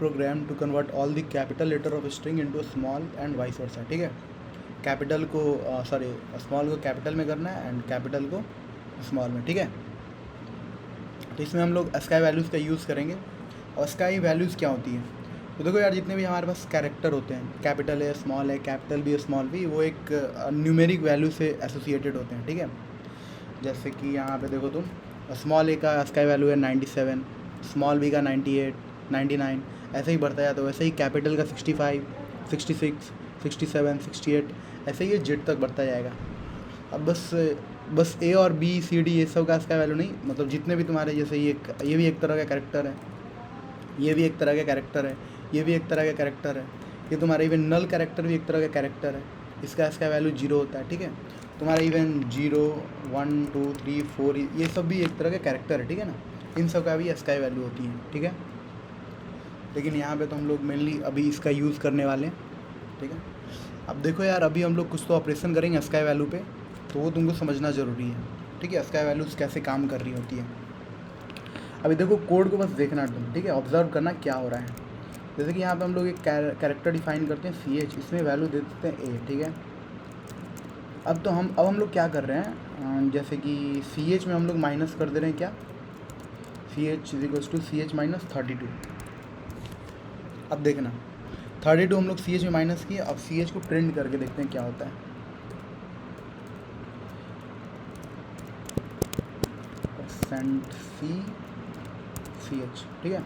Programme to convert all the capital letter of string into small and vice versa, ठीक है। Capital को small को capital में करना है एंड कैपिटल को स्मॉल में, ठीक है। तो इसमें हम लोग स्काई वैल्यूज़ का यूज़ करेंगे। और स्काई वैल्यूज़ क्या होती है, तो देखो यार, जितने भी हमारे पास कैरेक्टर होते हैं, कैपिटल है, स्मॉल है, कैपिटल भी है, स्मॉल भी, वो एक न्यूमेरिक वैल्यू से एसोसिएटेड होते हैं, ठीक है। जैसे कि यहाँ पे देखो तुम, स्मॉल ए का स्काई वैल्यू है 97, स्मॉल बी का 98, 99, ऐसे ही बढ़ता जाता है। वैसे ही कैपिटल का 65, 66, 67, 68, ऐसे ही ये जेड तक बढ़ता जाएगा। अब बस ए और बी सी डी ये सब का स्काई वैल्यू नहीं, मतलब जितने भी तुम्हारे, जैसे ये भी एक तरह का कैरेक्टर है, ये भी एक तरह का कैरेक्टर है, ये भी एक तरह का कैरेक्टर है, ये तुम्हारा इवन नल कैरेक्टर भी एक तरह का कैरेक्टर है, इसका वैल्यू 0 होता है, ठीक है। तुम्हारा इवन 0, 1, 2, 3, 4 ये सब भी एक तरह का कैरेक्टर है, ठीक है ना। इन सब का भी स्काई वैल्यू होती है, ठीक है। लेकिन यहाँ पे तो हम लोग मेनली अभी इसका यूज़ करने वाले हैं, ठीक है। अब देखो यार, अभी हम लोग कुछ तो ऑपरेशन करेंगे स्काई वैल्यू पे, तो वो तुमको समझना ज़रूरी है, ठीक है। स्काई वैल्यूज़ कैसे काम कर रही होती है। अभी देखो कोड को बस देखना तुम, ठीक है, ऑब्जर्व करना क्या हो रहा है। जैसे कि यहाँ पे हम लोग एक कैरेक्टर डिफाइन करते हैं CH, इसमें वैल्यू दे देते हैं A, ठीक है। अब हम लोग क्या कर रहे हैं, जैसे कि CH में हम लोग माइनस कर दे रहे हैं क्या, CH = CH - 32। अब देखना 32 हम लोग CH में माइनस किए, अब CH को प्रिंट करके देखते हैं क्या होता है। %CH, ठीक है।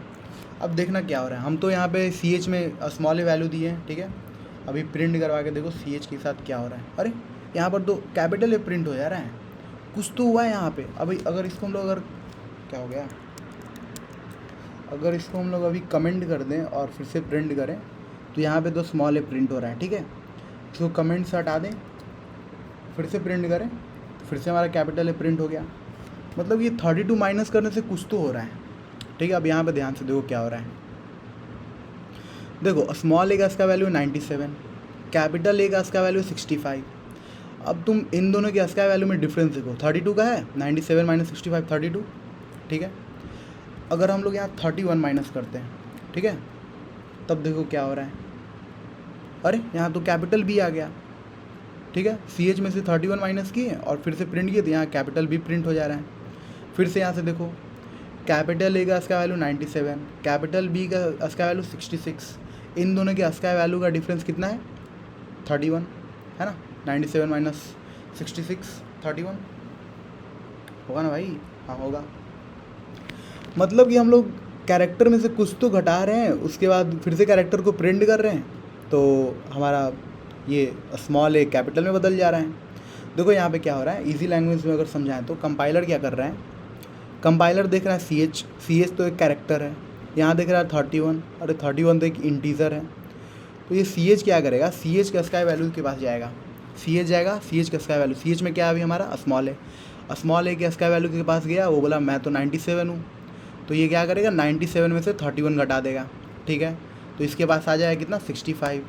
अब देखना क्या हो रहा है, हम तो यहाँ पे CH में स्मॉल ए वैल्यू दिए हैं, ठीक है। अभी प्रिंट करवा के देखो CH के साथ क्या हो रहा है। अरे यहाँ पर तो कैपिटल ए प्रिंट हो जा रहा है, कुछ तो हुआ है यहाँ पे। अभी अगर इसको हम लोग क्या हो गया, अगर इसको हम लोग अभी कमेंट कर दें और फिर से प्रिंट करें, तो यहाँ पे तो स्मॉल ए प्रिंट हो रहा है, ठीक है। इसको कमेंट से हटा दें, फिर से प्रिंट करें, फिर से हमारा कैपिटल ए प्रिंट हो गया। मतलब ये 32 माइनस करने से कुछ तो हो रहा है, ठीक है। अब यहाँ पे ध्यान से देखो क्या हो रहा है। देखो स्मॉल ए का इसका वैल्यू 97, कैपिटल ए का इसका वैल्यू 65। अब तुम इन दोनों के स्काई वैल्यू में डिफरेंस देखो, 32 का है, 97 - 65 32, ठीक है। अगर हम लोग यहाँ 31 माइनस करते हैं, ठीक है, तब देखो क्या हो रहा है। अरे यहाँ तो कैपिटल भी आ गया, ठीक है। CH में से 31 माइनस किए और फिर से प्रिंट किए, तो यहाँ कैपिटल भी प्रिंट हो जा रहा है। फिर से यहाँ से देखो, कैपिटल ए का स्काई वैल्यू 97, कैपिटल बी का स्काई वैल्यू 66, इन दोनों के स्काई वैल्यू का डिफरेंस कितना है, 31 है ना। 97 - 66 31 होगा ना भाई, हाँ होगा। मतलब कि हम लोग कैरेक्टर में से कुछ तो घटा रहे हैं, उसके बाद फिर से कैरेक्टर को प्रिंट कर रहे हैं, तो हमारा ये स्मॉल ए कैपिटल में बदल जा रहा है। देखो यहाँ पे क्या हो रहा है, इजी लैंग्वेज में अगर समझाएं तो कंपाइलर क्या कर रहा है, कंपाइलर देख रहा है CH तो एक कैरेक्टर है, यहाँ देख रहा है 31, अरे 31 तो एक इंटीजर है। तो ये CH क्या करेगा, CH का स्काई वैल्यू के पास जाएगा, CH जाएगा, CH का स्काई वैल्यू, CH में क्या है अभी हमारा स्मॉल ए, स्मॉल ए के स्काई वैल्यू के पास गया, वो बोला मैं तो 97 हूँ, तो ये क्या करेगा 97 में से 31 घटा देगा, ठीक है। तो इसके पास आ जाएगा कितना 65,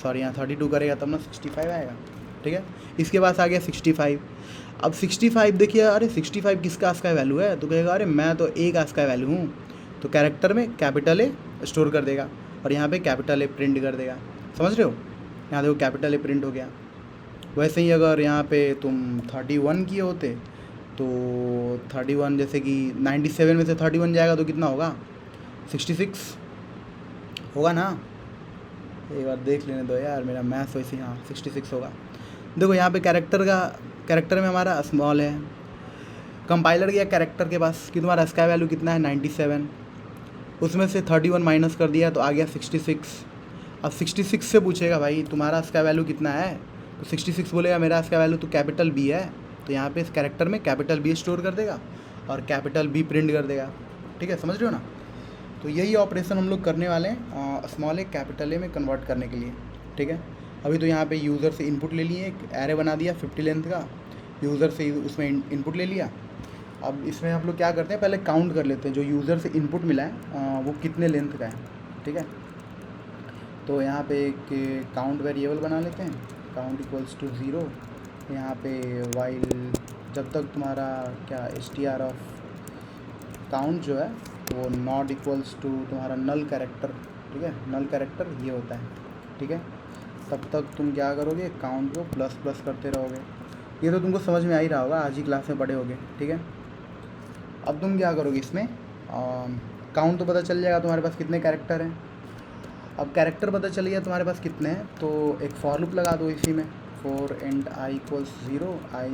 सॉरी यहाँ 32 करेगा तब ना 65 आएगा, ठीक है। इसके पास आ गया 65। अब 65 देखिए, अरे 65 किसका स्काई वैल्यू है, तो कहेगा अरे मैं तो ए का स्काई वैल्यू हूँ, तो कैरेक्टर में कैपिटल ए स्टोर कर देगा और यहाँ पे कैपिटल ए प्रिंट कर देगा, समझ रहे हो। यहाँ देखो कैपिटल ए प्रिंट हो गया। वैसे ही अगर यहाँ पे तुम 31 किए होते, तो 31 जैसे कि 97 में से 31 जाएगा तो कितना होगा, 66 होगा ना। एक बार देख लेने दो यार, मेरा मैथ्स वैसे, हाँ 66 होगा। देखो यहाँ पे कैरेक्टर में हमारा स्मॉल है, कंपाइलर गया कैरेक्टर के पास कि तुम्हारा स्काई वैल्यू कितना है 97, उसमें से 31 माइनस कर दिया तो आ गया 66। अब 66 से पूछेगा भाई तुम्हारा स्काई वैल्यू कितना है, तो 66 बोलेगा मेरा स्काई वैल्यू तो कैपिटल बी है, तो यहाँ पे इस कैरेक्टर में कैपिटल बी स्टोर कर देगा और कैपिटल बी प्रिंट कर देगा, ठीक है, समझ रहे हो ना। तो यही ऑपरेशन हम लोग करने वाले हैं स्मॉल ए कैपिटल ए में कन्वर्ट करने के लिए, ठीक है। अभी तो यहाँ पे यूज़र से इनपुट ले लिए, एक एरे बना दिया 50 लेंथ का, यूज़र से उसमें इनपुट ले लिया। अब इसमें हम लोग क्या करते हैं, पहले काउंट कर लेते हैं जो यूज़र से इनपुट मिला है वो कितने लेंथ का है, ठीक है। तो यहाँ पे एक काउंट वेरिएबल बना लेते हैं, काउंट = 0। यहाँ पे वाइल जब तक तुम्हारा क्या str ऑफ काउंट जो है वो नॉट इक्वल्स टू तुम्हारा नल कैरेक्टर, ठीक है, नल कैरेक्टर ये होता है, ठीक है। तब तक तुम क्या करोगे, काउंट को प्लस प्लस करते रहोगे। ये तो तुमको समझ में आ ही रहा होगा, आज ही क्लास में पढ़े होगे, ठीक है। अब तुम क्या करोगे, इसमें काउंट तो पता चल जाएगा तुम्हारे पास कितने कैरेक्टर हैं। अब कैरेक्टर पता चल गया तुम्हारे पास कितने हैं, तो एक फॉर लूप लगा दो इसी में, for and I equals 0, I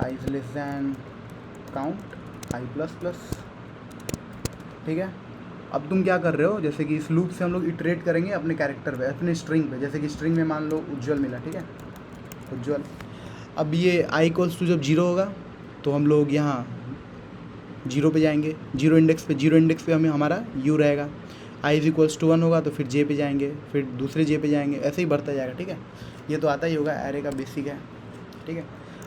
is less than count I plus plus, ठीक है। अब तुम क्या कर रहे हो, जैसे कि इस लूप से हम लोग इटरेट करेंगे अपने कैरेक्टर पे, अपने स्ट्रिंग पे। जैसे कि स्ट्रिंग में मान लो उज्ज्वल मिला, ठीक है, उज्ज्वल। अब ये आई इक्वल्स टू जब 0 होगा तो हम लोग यहाँ 0 पे जाएंगे, जीरो इंडेक्स पे हमें हमारा यू रहेगा। आई इज इक्वल्स टू 1 होगा तो फिर जे पे जाएंगे, फिर दूसरे जे पे जाएंगे, ऐसे ही बढ़ता जाएगा, ठीक है। ये तो आता ही होगा, एरे का बेसिक है, ठीक है।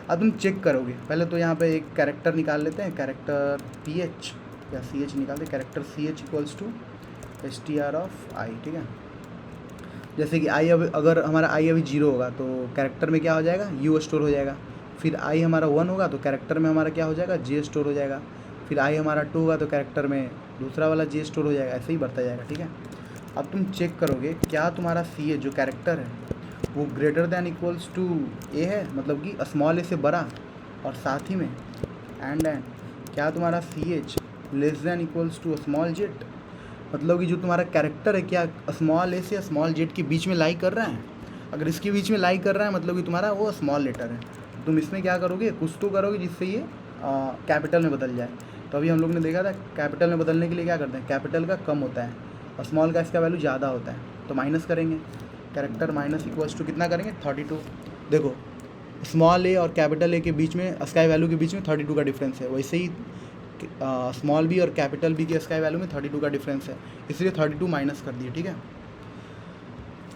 अब तुम चेक करोगे, पहले तो यहाँ पे एक कैरेक्टर निकाल लेते हैं, कैरेक्टर पी एच या सी एच निकालते हैं, character C H equals to str of I, ठीक है। जैसे कि आई अगर हमारा आई अभी 0 होगा तो कैरेक्टर में क्या हो जाएगा, यू स्टोर हो जाएगा। फिर आई हमारा 1 होगा तो कैरेक्टर में हमारा क्या हो जाएगा, जे स्टोर हो जाएगा। फिर आई हमारा 2 होगा तो कैरेक्टर में दूसरा वाला जे स्टोर हो जाएगा, ऐसे ही बढ़ता जाएगा, ठीक है। अब तुम चेक करोगे क्या तुम्हारा सी एच जो कैरेक्टर है वो ग्रेटर दैन इक्वल्स टू ए है, मतलब कि स्मॉल ए से बड़ा, और साथ ही में एंड क्या तुम्हारा C H less than equals to small Z, मतलब कि जो तुम्हारा कैरेक्टर है क्या स्मॉल ए से स्मॉल जेड के बीच में लाई कर रहा है। अगर इसके बीच में लाई कर रहा है मतलब कि तुम्हारा वो स्मॉल लेटर है। तुम इसमें क्या करोगे, कुछ तो करोगे जिससे ये कैपिटल में बदल जाए। तो अभी हम लोग ने देखा था कैपिटल में बदलने के लिए क्या करते हैं, कैपिटल का कम होता है और स्मॉल का इसका वैल्यू ज़्यादा होता है, तो माइनस करेंगे। कैरेक्टर माइनस इक्वल्स टू कितना करेंगे, 32। देखो स्मॉल ए और कैपिटल ए के बीच में, स्काई वैल्यू के बीच में 32 का डिफरेंस है, वैसे ही स्मॉल बी और कैपिटल बी के स्काई वैल्यू में 32 का डिफरेंस है, इसलिए 32 माइनस कर दिए, ठीक है।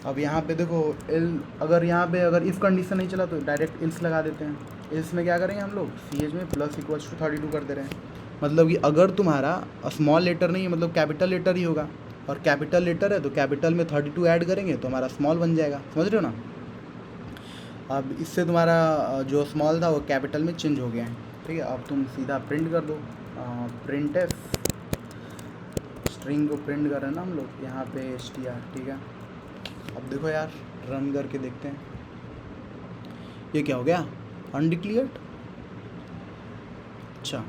अब यहाँ पे देखो एल, अगर यहाँ पे अगर इफ़ कंडीशन नहीं चला तो डायरेक्ट इल्स लगा देते हैं। इल्स में क्या करेंगे हम लोग, सी एच में प्लस इक्वल्स टू 32 कर दे रहे हैं, मतलब कि अगर तुम्हारा स्मॉल लेटर नहीं है मतलब कैपिटल लेटर ही होगा, और कैपिटल लेटर है तो कैपिटल में 32 ऐड करेंगे तो हमारा स्मॉल बन जाएगा, समझ रहे हो ना। अब इससे तुम्हारा जो स्मॉल था वो कैपिटल में चेंज हो गया है, ठीक है। अब तुम सीधा प्रिंट कर दो, प्रिंट एफ, स्ट्रिंग को प्रिंट कर रहे हैं ना हम लोग यहाँ पे str, ठीक है। अब देखो यार रन करके देखते हैं, ये क्या हो गया, अनडिक्लेयर्ड। अच्छा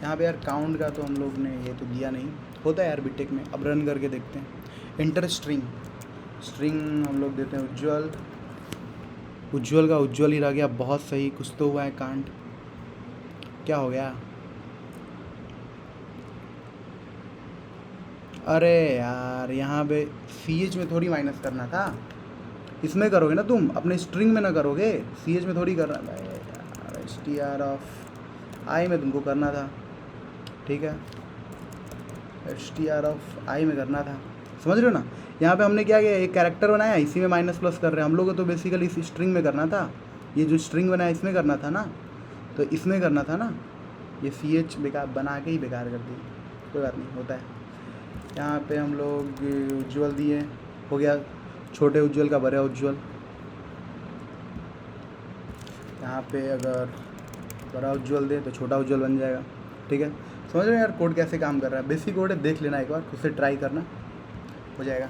यहाँ पे यार काउंट का तो हम लोग ने ये तो दिया नहीं, होता है यार बीटेक में। अब रन करके देखते हैं, इंटर स्ट्रिंग, स्ट्रिंग हम लोग देते हैं उज्ज्वल, उज्ज्वल का उज्ज्वल ही रह गया, बहुत सही, कुछ तो हुआ है कांड, क्या हो गया, अरे यार यहाँ पे सी एच में थोड़ी माइनस करना था, इसमें करोगे ना तुम, अपने स्ट्रिंग में ना करोगे, सी एच में थोड़ी करना था यार, str ऑफ आई में तुमको करना था, ठीक है, str ऑफ आई में करना था, समझ रहे हो ना। यहाँ पे हमने क्या किया, एक कैरेक्टर बनाया, इसी में माइनस प्लस कर रहे हैं हम लोग, तो बेसिकली इस स्ट्रिंग में करना था, ये जो स्ट्रिंग बनाया इसमें करना था ना, तो इसमें करना था ना, ये सी एच बेकार बना के ही बेकार कर दी, कोई बात नहीं, होता है। यहाँ पे हम लोग उज्ज्वल दिए, हो गया छोटे उज्ज्वल का बड़ा उज्ज्वल, यहाँ पे अगर बड़ा उज्ज्वल दे तो छोटा उज्ज्वल बन जाएगा, ठीक है। समझ रहे हो यार कोड कैसे काम कर रहा है, बेसिक कोड है, देख लेना एक बार, खुद से ट्राई करना, हो जाएगा।